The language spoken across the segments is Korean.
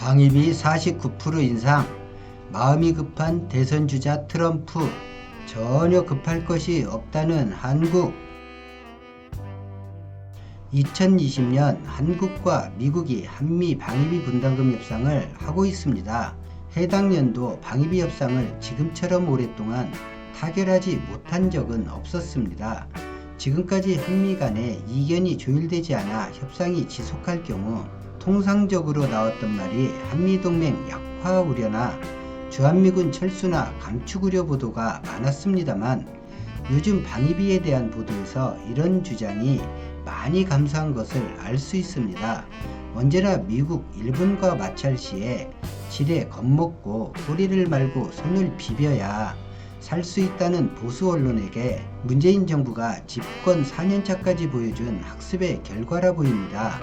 방위비 49% 인상, 마음이 급한 대선주자 트럼프, 전혀 급할 것이 없다는 한국. 2020년 한국과 미국이 한미 방위비 분담금 협상을 하고 있습니다. 해당 연도 방위비 협상을 지금처럼 오랫동안 타결하지 못한 적은 없었습니다. 지금까지 한미 간에 이견이 조율되지 않아 협상이 지속할 경우 통상적으로 나왔던 말이 한미동맹 약화 우려나 주한미군 철수나 감축 우려 보도가 많았습니다만, 요즘 방위비에 대한 보도에서 이런 주장이 많이 감소한 것을 알 수 있습니다. 언제나 미국, 일본과 마찰 시에 지레 겁먹고 꼬리를 말고 손을 비벼야 살 수 있다는 보수 언론에게 문재인 정부가 집권 4년차까지 보여준 학습의 결과라 보입니다.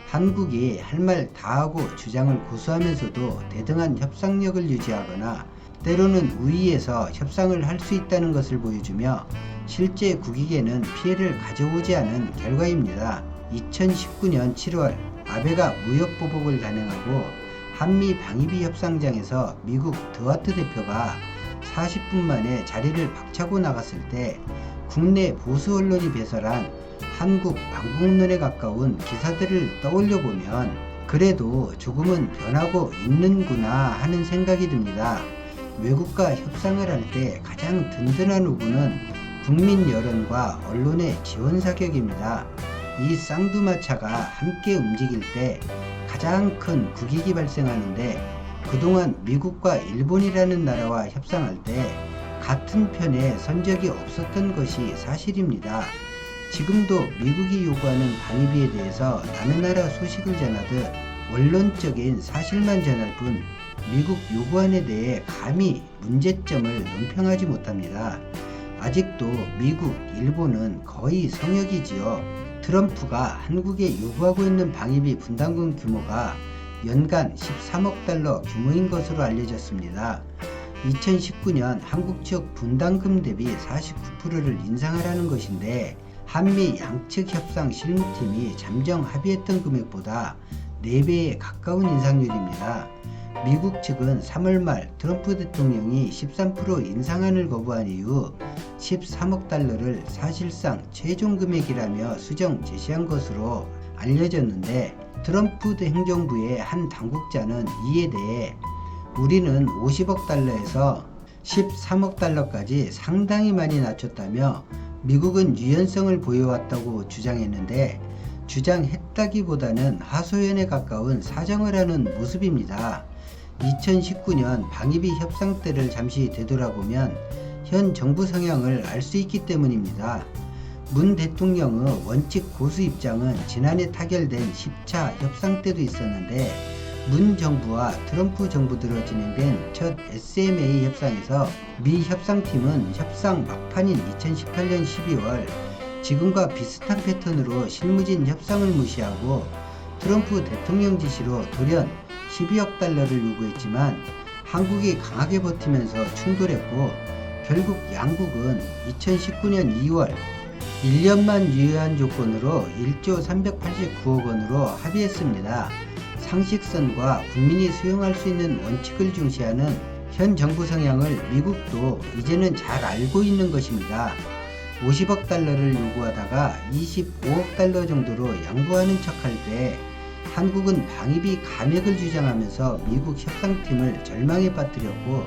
한국이 할 말 다하고 주장을 고수하면서도 대등한 협상력을 유지하거나 때로는 우위에서 협상을 할 수 있다는 것을 보여주며 실제 국익에는 피해를 가져오지 않은 결과입니다. 2019년 7월 아베가 무역보복을 단행하고 한미 방위비 협상장에서 미국 드와트 대표가 40분 만에 자리를 박차고 나갔을 때 국내 보수 언론이 배설한 한국 망국론에 가까운 기사들을 떠올려 보면 그래도 조금은 변하고 있는구나 하는 생각이 듭니다. 외국과 협상을 할 때 가장 든든한 우군은 국민 여론과 언론의 지원 사격입니다. 이 쌍두마차가 함께 움직일 때 가장 큰 국익이 발생하는데, 그동안 미국과 일본이라는 나라와 협상할 때 같은 편에 선 적이 없었던 것이 사실입니다. 지금도 미국이 요구하는 방위비에 대해서 남의 나라 소식을 전하듯 원론적인 사실만 전할 뿐 미국 요구안에 대해 감히 문제점을 논평하지 못합니다. 아직도 미국, 일본은 거의 성역이지요. 트럼프가 한국에 요구하고 있는 방위비 분담금 규모가 연간 13억 달러 규모인 것으로 알려졌습니다. 2019년 한국 측 분담금 대비 49%를 인상하라는 것인데, 한미 양측 협상 실무팀이 잠정 합의했던 금액보다 4배에 가까운 인상률입니다. 미국 측은 3월 말 트럼프 대통령이 13% 인상안을 거부한 이후 13억 달러를 사실상 최종 금액이라며 수정 제시한 것으로 알려졌는데, 트럼프 행정부의 한 당국자는 이에 대해 우리는 50억 달러에서 13억 달러까지 상당히 많이 낮췄다며 미국은 유연성을 보여왔다고 주장했는데, 주장했다기보다는 하소연에 가까운 사정을 하는 모습입니다. 2019년 방위비 협상 때를 잠시 되돌아보면 현 정부 성향을 알 수 있기 때문입니다. 문 대통령의 원칙 고수 입장은 지난해 타결된 10차 협상 때도 있었는데, 문 정부와 트럼프 정부 들어 진행된 첫 SMA 협상에서 미 협상팀은 협상 막판인 2018년 12월 지금과 비슷한 패턴으로 실무진 협상을 무시하고 트럼프 대통령 지시로 돌연 12억 달러를 요구했지만 한국이 강하게 버티면서 충돌했고, 결국 양국은 2019년 2월 1년만 유예한 조건으로 1조 389억 원으로 합의했습니다. 상식선과 국민이 수용할 수 있는 원칙을 중시하는 현 정부 성향을 미국도 이제는 잘 알고 있는 것입니다. 50억 달러를 요구하다가 25억 달러 정도로 양보하는 척할 때 한국은 방위비 감액을 주장하면서 미국 협상팀을 절망에 빠뜨렸고,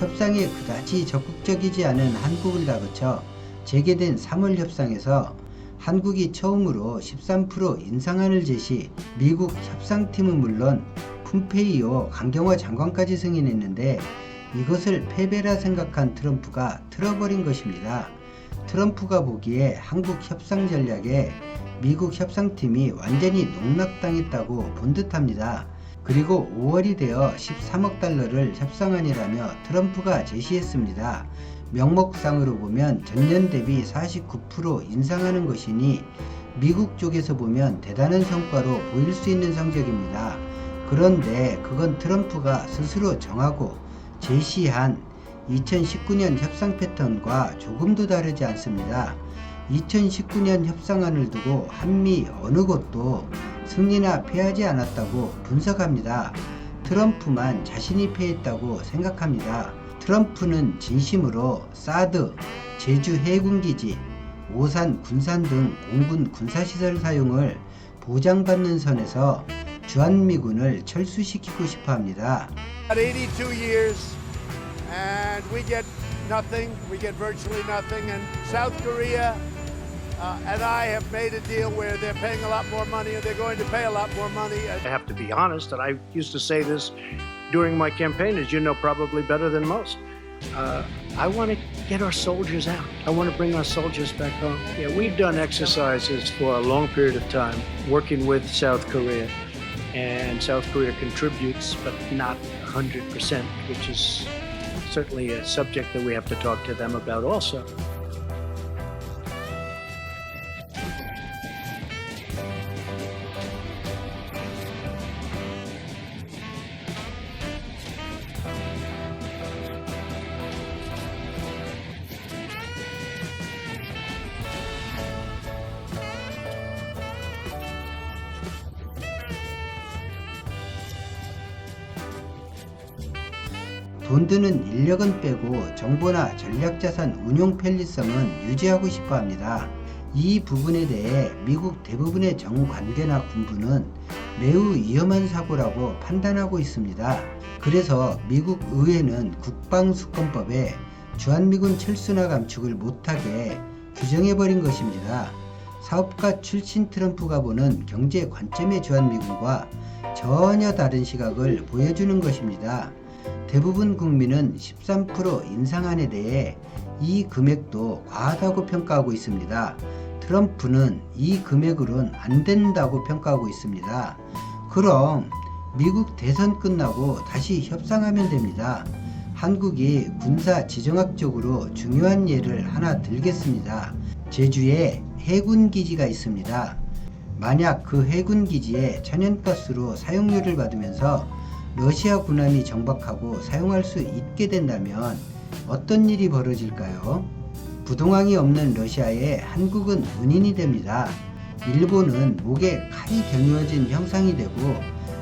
협상에 그다지 적극적이지 않은 한국을 다그쳐 재개된 3월 협상에서 한국이 처음으로 13% 인상안을 제시, 미국 협상팀은 물론 폼페이오 강경화 장관까지 승인했는데 이것을 패배라 생각한 트럼프가 틀어버린 것입니다. 트럼프가 보기에 한국 협상 전략에 미국 협상팀이 완전히 농락당했다고 본 듯합니다. 그리고 5월이 되어 13억 달러를 협상안이라며 트럼프가 제시했습니다. 명목상으로 보면 전년 대비 49% 인상하는 것이니 미국 쪽에서 보면 대단한 성과로 보일 수 있는 성적입니다. 그런데 그건 트럼프가 스스로 정하고 제시한 2019년 협상 패턴과 조금도 다르지 않습니다. 2019년 협상안을 두고 한미 어느 곳도 승리나 패하지 않았다고 분석합니다. 트럼프만 자신이 패했다고 생각합니다. 트럼프는 진심으로 사드, 제주 해군기지, 오산 군산 등 공군 군사시설 사용을 보장받는 선에서 주한미군을 철수시키고 싶어 합니다. 82 years and we get nothing. We get virtually nothing. And South Korea and I have made a deal where they're paying a lot more money and they're going to pay a lot more money. I have to be honest, and I used to say this during my campaign, as you know probably better than most. I want to get our soldiers out. I want to bring our soldiers back home. Yeah, we've done exercises for a long period of time working with South Korea, and South Korea contributes, but not 100%, which is certainly a subject that we have to talk to them about also. 돈 드는 인력은 빼고 정보나 전략자산 운용 편리성은 유지하고 싶어 합니다. 이 부분에 대해 미국 대부분의 정관계나 군부는 매우 위험한 사고라고 판단하고 있습니다. 그래서 미국 의회는 국방수권법에 주한미군 철수나 감축을 못하게 규정해버린 것입니다. 사업가 출신 트럼프가 보는 경제 관점의 주한미군과 전혀 다른 시각을 보여주는 것입니다. 대부분 국민은 13% 인상안에 대해 이 금액도 과하다고 평가하고 있습니다. 트럼프는 이 금액으로는 안 된다고 평가하고 있습니다. 그럼 미국 대선 끝나고 다시 협상하면 됩니다. 한국이 군사 지정학적으로 중요한 예를 하나 들겠습니다. 제주에 해군기지가 있습니다. 만약 그 해군기지에 천연가스로 사용료를 받으면서 러시아 군함이 정박하고 사용할 수 있게 된다면 어떤 일이 벌어질까요? 부동항이 없는 러시아에 한국은 은인이 됩니다. 일본은 목에 칼이 겨누어진 형상이 되고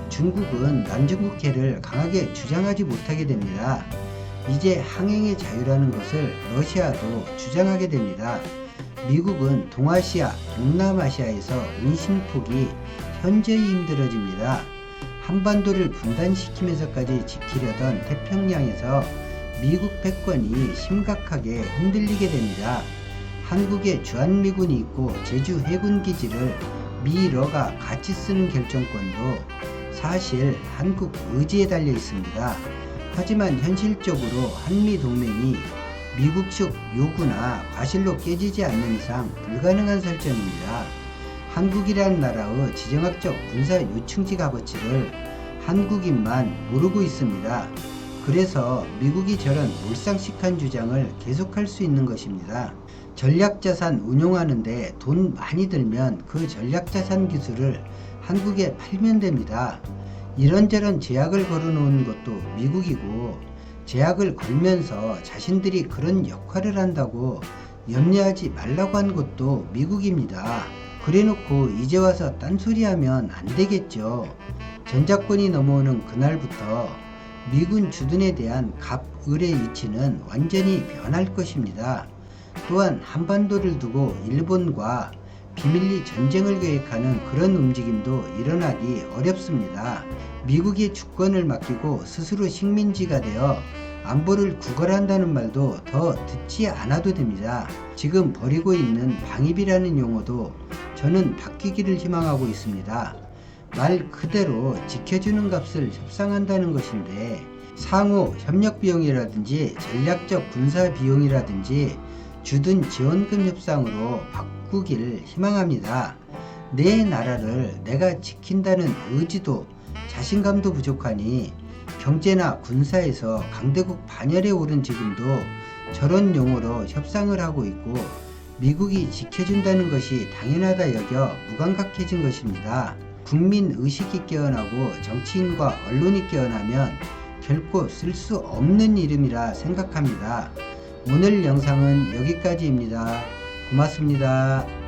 중국은 남중국해를 강하게 주장하지 못하게 됩니다. 이제 항행의 자유라는 것을 러시아도 주장하게 됩니다. 미국은 동아시아, 동남아시아에서 인신폭이 현저히 힘들어집니다. 한반도를 분단시키면서까지 지키려던 태평양에서 미국 패권이 심각하게 흔들리게 됩니다. 한국에 주한미군이 있고 제주 해군기지를 미러가 같이 쓰는 결정권도 사실 한국 의지에 달려 있습니다. 하지만 현실적으로 한미동맹이 미국식 요구나 과실로 깨지지 않는 이상 불가능한 설정입니다. 한국이라는 나라의 지정학적 군사 요충지 값어치를 한국인만 모르고 있습니다. 그래서 미국이 저런 몰상식한 주장을 계속할 수 있는 것입니다. 전략자산 운용하는데 돈 많이 들면 그 전략자산 기술을 한국에 팔면 됩니다. 이런저런 제약을 걸어놓은 것도 미국이고 제약을 걸면서 자신들이 그런 역할을 한다고 염려하지 말라고 한 것도 미국입니다. 그래놓고 이제 와서 딴소리하면 안 되겠죠. 전작권이 넘어오는 그날부터 미군 주둔에 대한 갑을의 위치는 완전히 변할 것입니다. 또한 한반도를 두고 일본과 비밀리 전쟁을 계획하는 그런 움직임도 일어나기 어렵습니다. 미국의 주권을 맡기고 스스로 식민지가 되어 안보를 구걸한다는 말도 더 듣지 않아도 됩니다. 지금 벌이고 있는 방위비라는 용어도 저는 바뀌기를 희망하고 있습니다. 말 그대로 지켜주는 값을 협상한다는 것인데 상호 협력 비용이라든지 전략적 군사 비용이라든지 주둔 지원금 협상으로 바꾸기를 희망합니다. 내 나라를 내가 지킨다는 의지도 자신감도 부족하니 경제나 군사에서 강대국 반열에 오른 지금도 저런 용어로 협상을 하고 있고 미국이 지켜준다는 것이 당연하다 여겨 무감각해진 것입니다. 국민 의식이 깨어나고 정치인과 언론이 깨어나면 결코 쓸 수 없는 이름이라 생각합니다. 오늘 영상은 여기까지입니다. 고맙습니다.